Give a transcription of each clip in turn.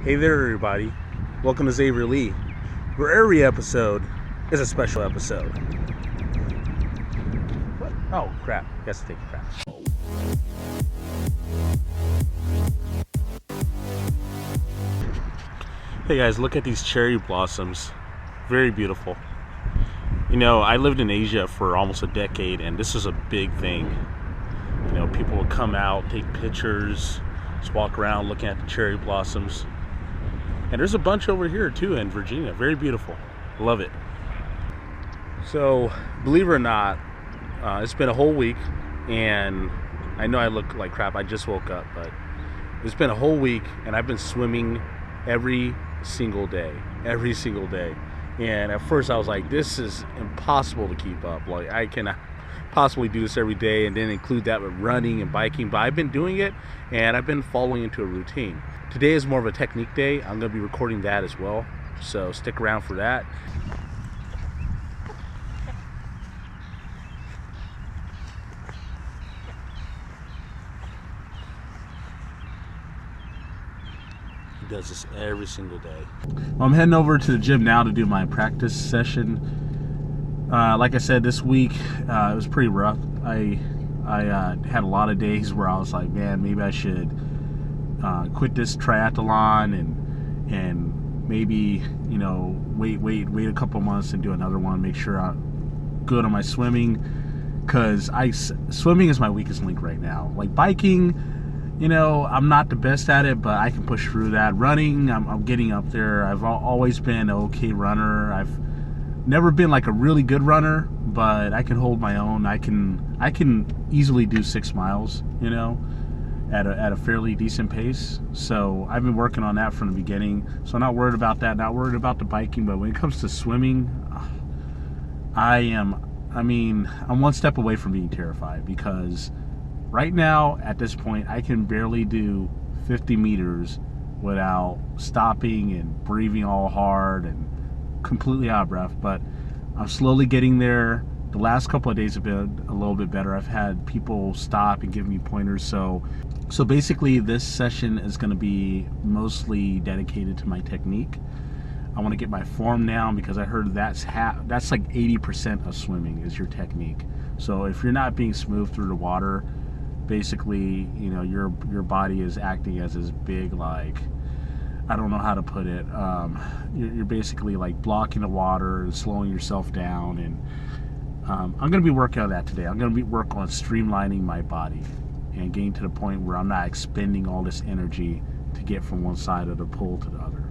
Hey there, everybody. Welcome to Xavier Lee, where every episode is a special episode. What? Oh, crap. Guess to take a crap. Hey guys, look at these cherry blossoms. Very beautiful. You know, I lived in Asia for almost a decade, and this is a big thing. You know, people would come out, take pictures, just walk around looking at the cherry blossoms. And there's a bunch over here too in Virginia. Very beautiful. Love it. So, believe it or not, it's been a whole week, and I know I look like crap. I just woke up, but it's been a whole week, and I've been swimming every single day. Every single day. And at first I was like, this is impossible to keep up. Like, I cannot possibly do this every day and then include that with running and biking. But I've been doing it, and I've been following into a routine. Today is more of a technique day. I'm going to be recording that as well, so stick around for that. He does this every single day. Well, I'm heading over to the gym now to do my practice session. Like I said, this week it was pretty rough. I had a lot of days where I was like, man, maybe I should quit this triathlon and maybe, you know, wait a couple months and do another one, make sure I'm good on my swimming, because swimming is my weakest link right now. Like biking, you know, I'm not the best at it, but I can push through that. Running, I'm getting up there. I've always been an okay runner. I've never been like a really good runner, but I can hold my own. I can easily do 6 miles, you know, at a fairly decent pace. So I've been working on that from the beginning. So I'm not worried about that, not worried about the biking. But when it comes to swimming, I'm one step away from being terrified, because right now at this point I can barely do 50 meters without stopping and breathing all hard and completely out of breath. But I'm slowly getting there. The last couple of days have been a little bit better. I've had people stop and give me pointers. So basically this session is going to be mostly dedicated to my technique. I want to get my form down, because I heard that's like 80% of swimming is your technique. So if you're not being smooth through the water, basically, you know, your body is acting as this big, like, I don't know how to put it. You're basically like blocking the water and slowing yourself down. And I'm going to be working on that today. I'm going to work on streamlining my body and getting to the point where I'm not expending all this energy to get from one side of the pool to the other.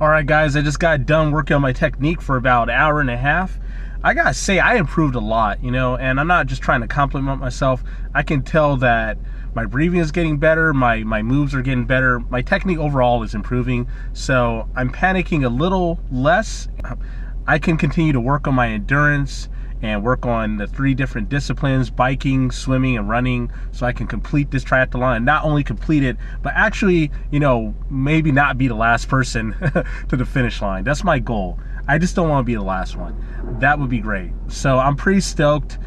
Alright guys, I just got done working on my technique for about an hour and a half. I gotta say, I improved a lot, you know, and I'm not just trying to compliment myself. I can tell that my breathing is getting better, my moves are getting better, my technique overall is improving. So I'm panicking a little less. I can continue to work on my endurance and work on the 3 different disciplines, biking, swimming, and running, so I can complete this triathlon, and not only complete it, but actually, you know, maybe not be the last person to the finish line. That's my goal. I just don't want to be the last one. That would be great. So I'm pretty stoked.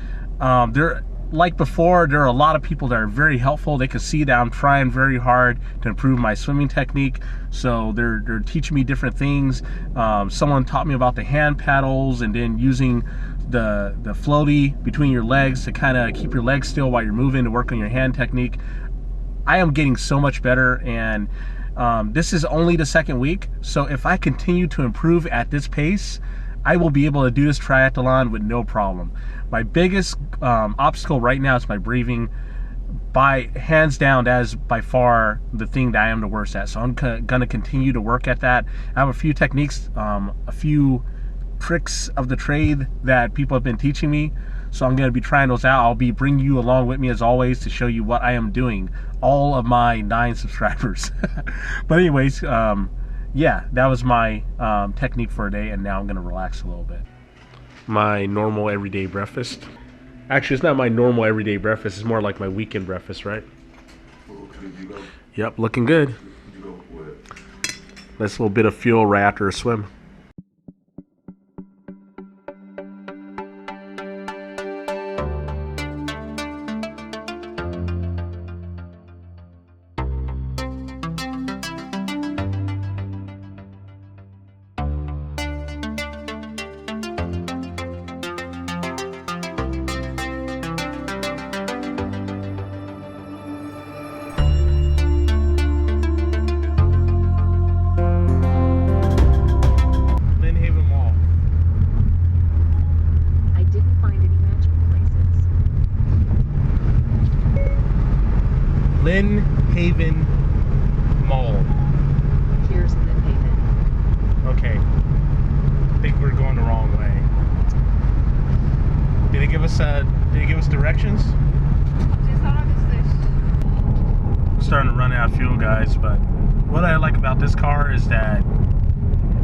Like before, there are a lot of people that are very helpful. They can see that I'm trying very hard to improve my swimming technique. So they're teaching me different things. Someone taught me about the hand paddles and then using the floaty between your legs to kind of keep your legs still while you're moving, to work on your hand technique. I am getting so much better, and this is only the second week, so if I continue to improve at this pace, I will be able to do this triathlon with no problem. My biggest obstacle right now is my breathing. By hands down, that is by far the thing that I am the worst at, so I'm gonna continue to work at that. I have a few techniques, a few tricks of the trade that people have been teaching me, so I'm going to be trying those out. I'll be bringing you along with me as always to show you what I am doing, all of my 9 subscribers. But anyways, yeah, that was my technique for a day, and now I'm going to relax a little bit. My normal everyday breakfast. Actually, it's not my normal everyday breakfast, it's more like my weekend breakfast, right? Yep, looking good. Nice little bit of fuel right after a swim. Lynn Haven Mall. Here's Lynn Haven. Okay. I think we're going the wrong way. Did it give us directions? I'm starting to run out of fuel, guys, but what I like about this car is that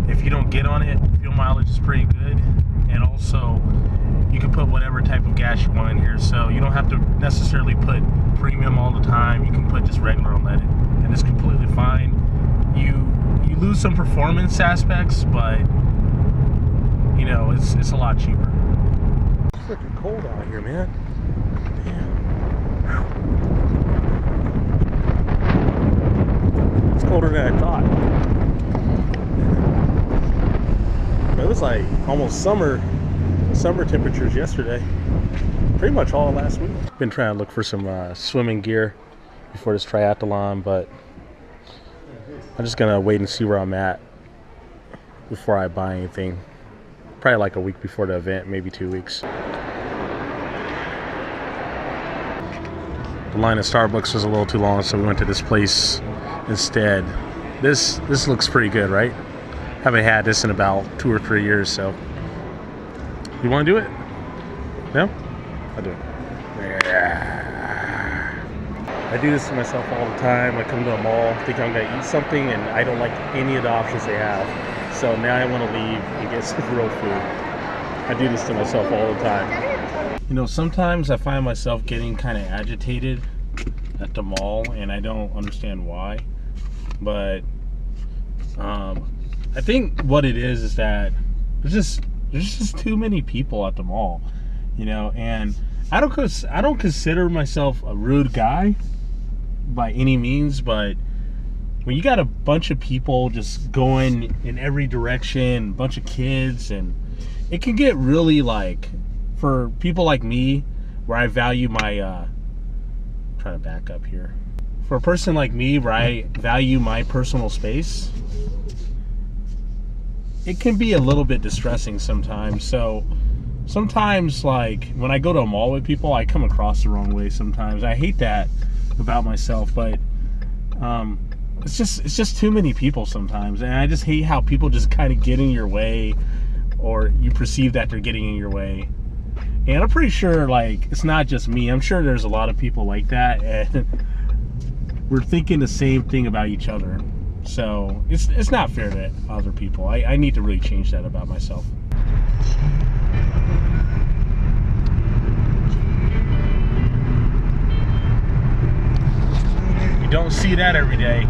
if you don't get on it, fuel mileage is pretty good, and also you can put whatever type of gas you want in here, so you don't have to necessarily put premium all the time. You can put just regular unleaded, and it's completely fine. You lose some performance aspects, but you know, it's a lot cheaper. It's freaking cold out here, man. Damn. It's colder than I thought. It was like almost summer temperatures yesterday. Pretty much all last week. Been trying to look for some swimming gear before this triathlon, but I'm just gonna wait and see where I'm at before I buy anything. Probably like a week before the event, maybe 2 weeks. The line at Starbucks was a little too long, so we went to this place instead. This looks pretty good, right? Haven't had this in about 2 or 3 years, so. You wanna do it? No? I'll do it. Yeah. I do this to myself all the time. I come to a mall, think I'm gonna eat something, and I don't like any of the options they have. So now I want to leave and get some real food. I do this to myself all the time. You know, sometimes I find myself getting kind of agitated at the mall, and I don't understand why. But I think what it is that there's just too many people at the mall, you know. And I don't consider myself a rude guy by any means, but when you got a bunch of people just going in every direction, a bunch of kids, and it can get really, like, for people like me, where I value my trying to back up here. For a person like me, where I value my personal space, it can be a little bit distressing sometimes. So sometimes, like, when I go to a mall with people, I come across the wrong way sometimes. I hate that about myself, but it's just too many people sometimes, and I just hate how people just kind of get in your way, or you perceive that they're getting in your way. And I'm pretty sure, like, it's not just me. I'm sure there's a lot of people like that, and we're thinking the same thing about each other. So it's not fair to other people. I need to really change that about myself. You don't see that every day.